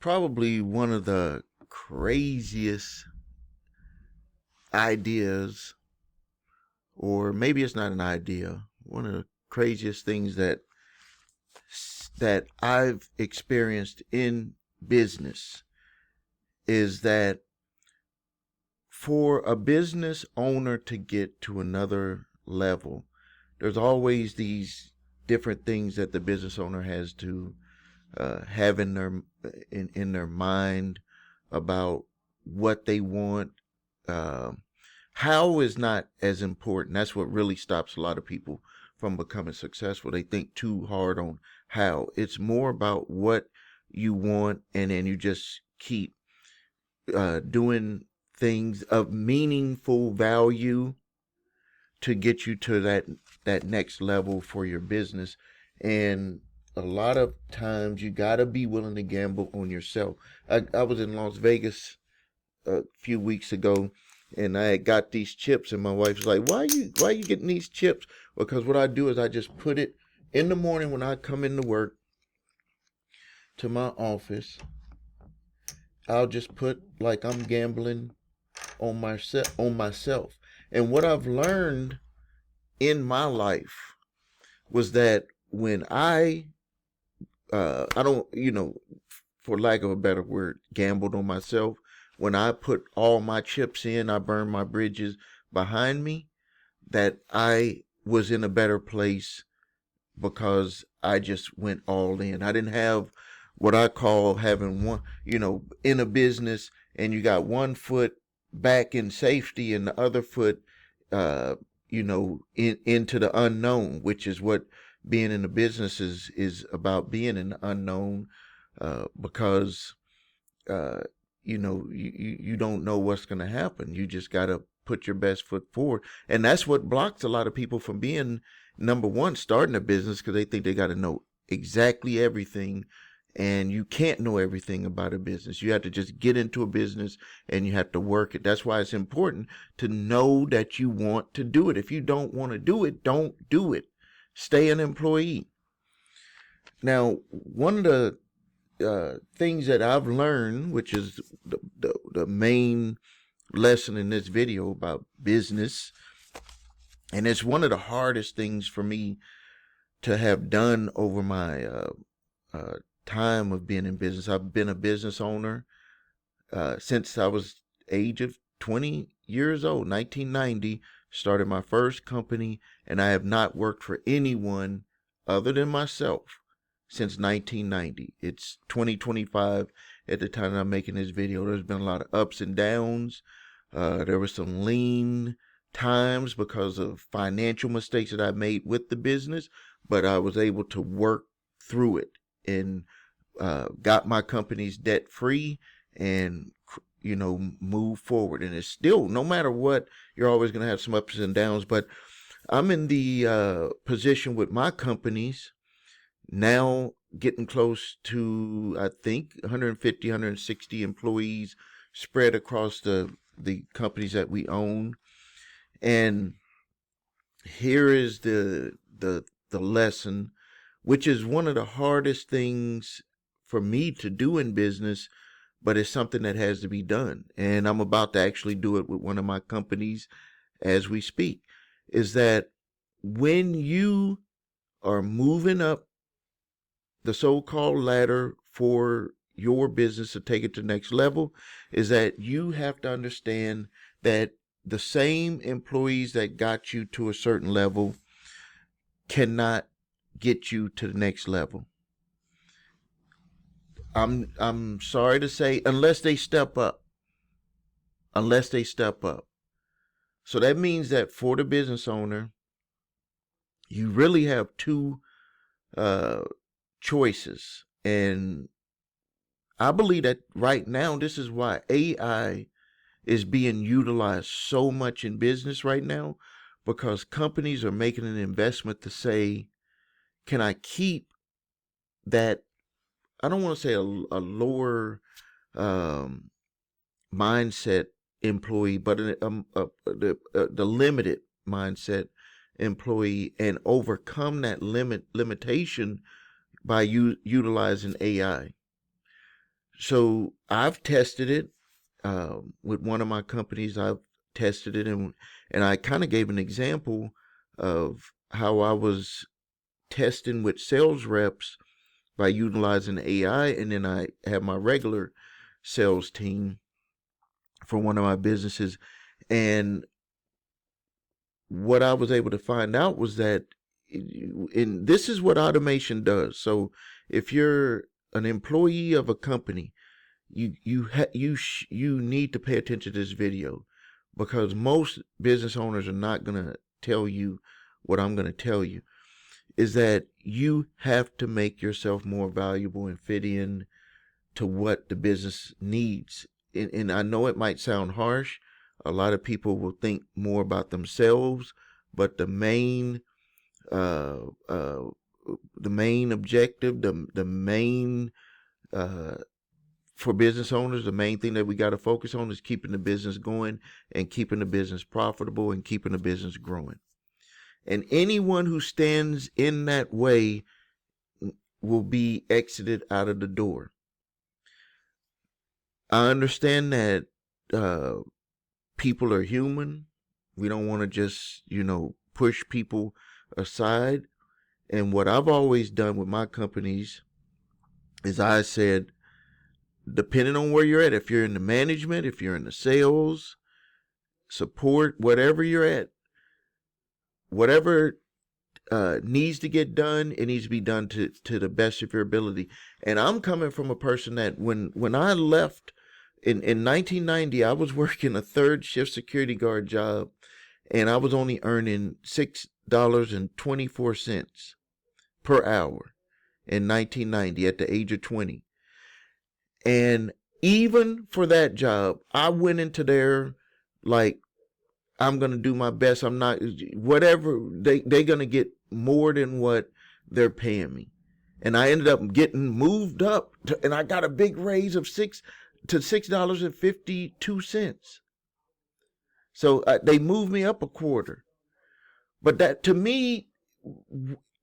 probably one of the craziest ideas, or maybe it's not an idea. One of the craziest things that I've experienced in business is that for a business owner to get to another level, there's always these different things that the business owner has to have in their mind about what they want. Uh, how is not as important. That's what really stops a lot of people from becoming successful. They think too hard on how. It's more about what you want, and then you just keep doing things of meaningful value to get you to that next level for your business. And a lot of times you got to be willing to gamble on yourself. I was in Las Vegas a few weeks ago, and I had got these chips, and my wife was like, why are you getting these chips? Because what I do is I just put it in the morning when I come into work to my office. I'll just put like I'm gambling on myself. And what I've learned in my life was that when I don't, for lack of a better word, gambled on myself. When I put all my chips in, I burned my bridges behind me, that I was in a better place because I just went all in. I didn't have what I call having one, in a business, and you got one foot back in safety and the other foot, uh, into the unknown, which is what being in the business is about, being in the unknown, because, uh, you don't know what's going to happen. You just got to put your best foot forward. And that's what blocks a lot of people from being, number one, starting a business, because they think they got to know exactly everything. And you can't know everything about a business. You have to just get into a business and you have to work it. That's why it's important to know that you want to do it. If you don't want to do it, don't do it. Stay an employee. Now, one of the things that I've learned, which is the main lesson in this video about business, and it's one of the hardest things for me to have done over my time of being in business. I've been a business owner since I was age of 20 years old. 1990, started my first company, and I have not worked for anyone other than myself since 1990. It's 2025 at the time I'm making this video. There's been a lot of ups and downs. There were some lean times because of financial mistakes that I made with the business, but I was able to work through it and got my companies debt free and move forward. And it's still, no matter what, you're always going to have some ups and downs, but I'm in the position with my companies now, getting close to, I think, 150, 160 employees spread across the companies that we own. And here is the lesson, which is one of the hardest things for me to do in business, but it's something that has to be done. And I'm about to actually do it with one of my companies as we speak, is that when you are moving up the so-called ladder for your business to take it to the next level, is that you have to understand that the same employees that got you to a certain level cannot get you to the next level. I'm sorry to say, unless they step up. Unless they step up. So that means that for the business owner, you really have two choices. And I believe that right now, this is why AI is being utilized so much in business right now, because companies are making an investment to say, can I keep that? I don't want to say a lower mindset employee, but the limited mindset employee, and overcome that limitation by utilizing AI. So I've tested it with one of my companies. I've tested it, and I kind of gave an example of how I was testing with sales reps by utilizing AI, and then I have my regular sales team for one of my businesses. And what I was able to find out was that, and this is what automation does. So if you're an employee of a company, you need to pay attention to this video, because most business owners are not going to tell you what I'm going to tell you, is that you have to make yourself more valuable and fit in to what the business needs. And I know it might sound harsh. A lot of people will think more about themselves, but uh, uh, the main objective, the main uh, for business owners, the main thing that we got to focus on is keeping the business going and keeping the business profitable and keeping the business growing. And anyone who stands in that way will be exited out of the door. I understand that people are human. We don't want to just, push people aside. And what I've always done with my companies is I said, depending on where you're at, if you're in the management, if you're in the sales, support, whatever you're at, whatever needs to get done, it needs to be done to the best of your ability. And I'm coming from a person that when I left in 1990, I was working a third shift security guard job, and I was only earning $6.24 per hour in 1990 at the age of 20. And even for that job, I went into there like, I'm going to do my best. I'm not, whatever, they're going to get more than what they're paying me. And I ended up getting moved up and I got a big raise of $6.52. So they moved me up a quarter. But that, to me,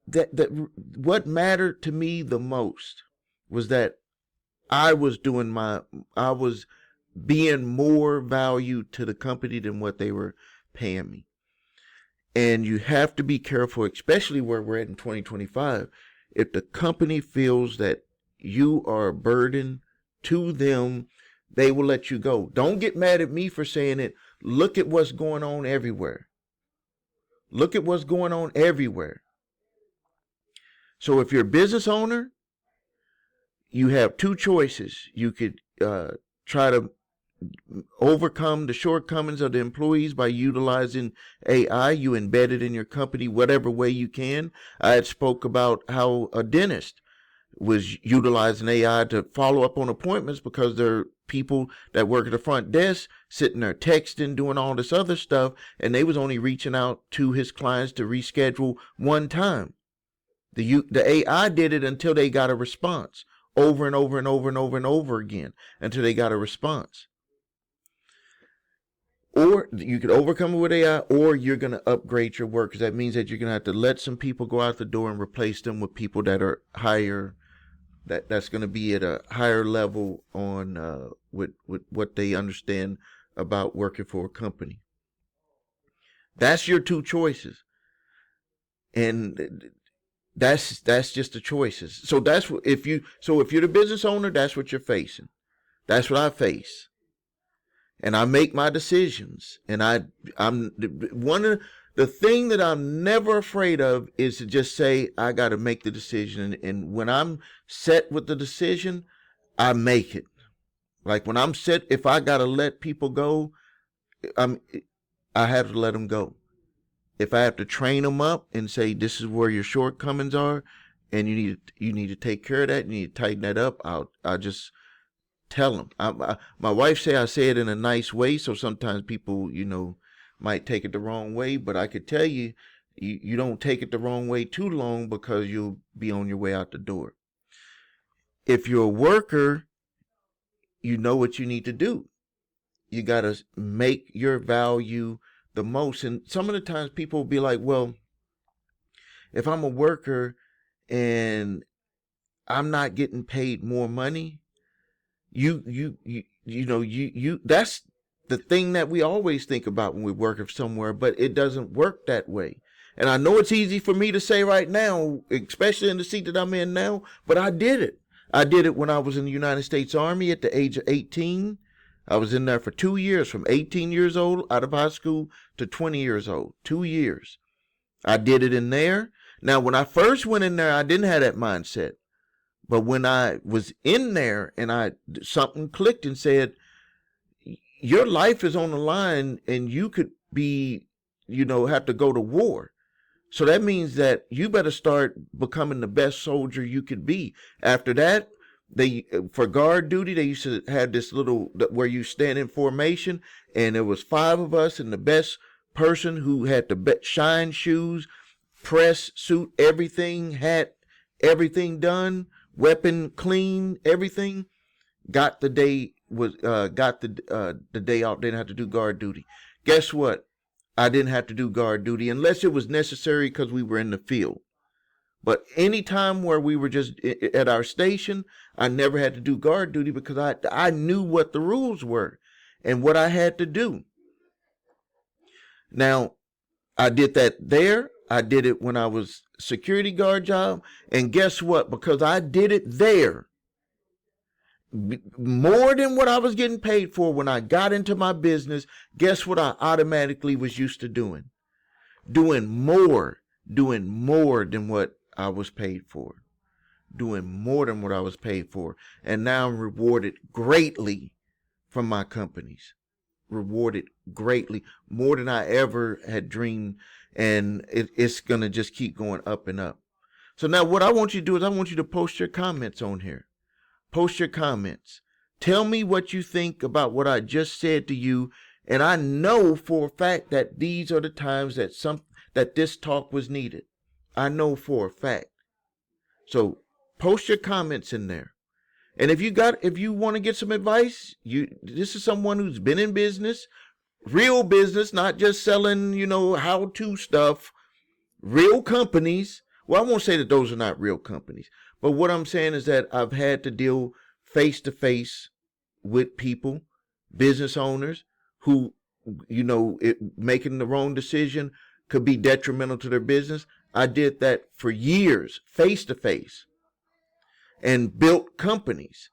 that what mattered to me the most was that I was being more value to the company than what they were paying me. And you have to be careful, especially where we're at in 2025. If the company feels that you are a burden to them, they will let you go. Don't get mad at me for saying it. Look at what's going on everywhere. Look at what's going on everywhere. So if you're a business owner, you have two choices. You could try to overcome the shortcomings of the employees by utilizing AI. You embed it in your company whatever way you can. I had spoke about how a dentist was utilizing AI to follow up on appointments because there are people that work at the front desk sitting there texting, doing all this other stuff, and they was only reaching out to his clients to reschedule one time. The AI did it until they got a response, over and over and over and over and over again, until they got a response. Or you could overcome it with AI, or you're going to upgrade your work, because that means that you're going to have to let some people go out the door and replace them with people that are higher, that's going to be at a higher level on with what they understand about working for a company. That's your two choices, and that's just the choices. So that's what, if you're the business owner, that's what you're facing. That's what I face. And I make my decisions. And I'm one of the thing that I'm never afraid of is to just say I got to make the decision. And when I'm set with the decision, I make it. Like when I'm set, if I got to let people go, I have to let them go. If I have to train them up and say this is where your shortcomings are, and you need to take care of that, you need to tighten that up, I'll just tell them. My wife say I say it in a nice way, so sometimes people, might take it the wrong way. But I could tell you, you don't take it the wrong way too long, because you'll be on your way out the door. If you're a worker, you know what you need to do. You got to make your value the most. And some of the times people will be like, well, if I'm a worker and I'm not getting paid more money, that's the thing that we always think about when we're working somewhere, but it doesn't work that way. And I know it's easy for me to say right now, especially in the seat that I'm in now, but I did it. I did it when I was in the United States Army at the age of 18. I was in there for 2 years, from 18 years old out of high school to 20 years old. 2 years. I did it in there. Now, when I first went in there, I didn't have that mindset. But when I was in there and something clicked and said, your life is on the line and you could be, have to go to war. So that means that you better start becoming the best soldier you could be. After that, for guard duty, they used to have this little where you stand in formation, and there was 5 of us, and the best person who had the best shine shoes, press suit, everything, hat, everything done, weapon clean, everything, got the day the day off. Didn't have to do guard duty. Guess what? I didn't have to do guard duty unless it was necessary because we were in the field. But any time where we were just at our station, I never had to do guard duty because I knew what the rules were and what I had to do. Now, I did that there. I did it when I was security guard job. And guess what? Because I did it there, more than what I was getting paid for when I got into my business, guess what I automatically was used to doing? Doing more than what I was paid for. Doing more than what I was paid for. And now I'm rewarded greatly from my companies. Rewarded greatly, more than I ever had dreamed. And it's going to just keep going up and up. So now what I want you to do is I want you to post your comments on here. Post your comments. Tell me what you think about what I just said to you. And I know for a fact that these are the times that this talk was needed. I know for a fact. So post your comments in there. And if you want to get some advice, this is someone who's been in business, real business, not just selling, how-to stuff, real companies. Well, I won't say that those are not real companies. But what I'm saying is that I've had to deal face-to-face with people, business owners, who, making the wrong decision could be detrimental to their business. I did that for years, face-to-face, and built companies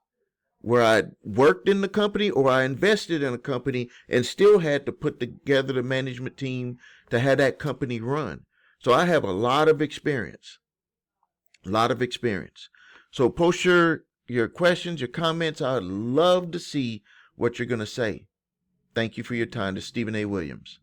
where I worked in the company or I invested in a company and still had to put together the management team to have that company run. So I have a lot of experience. So post your questions, your comments. I'd love to see what you're going to say. Thank you for your time. This is Stephen A. Williams.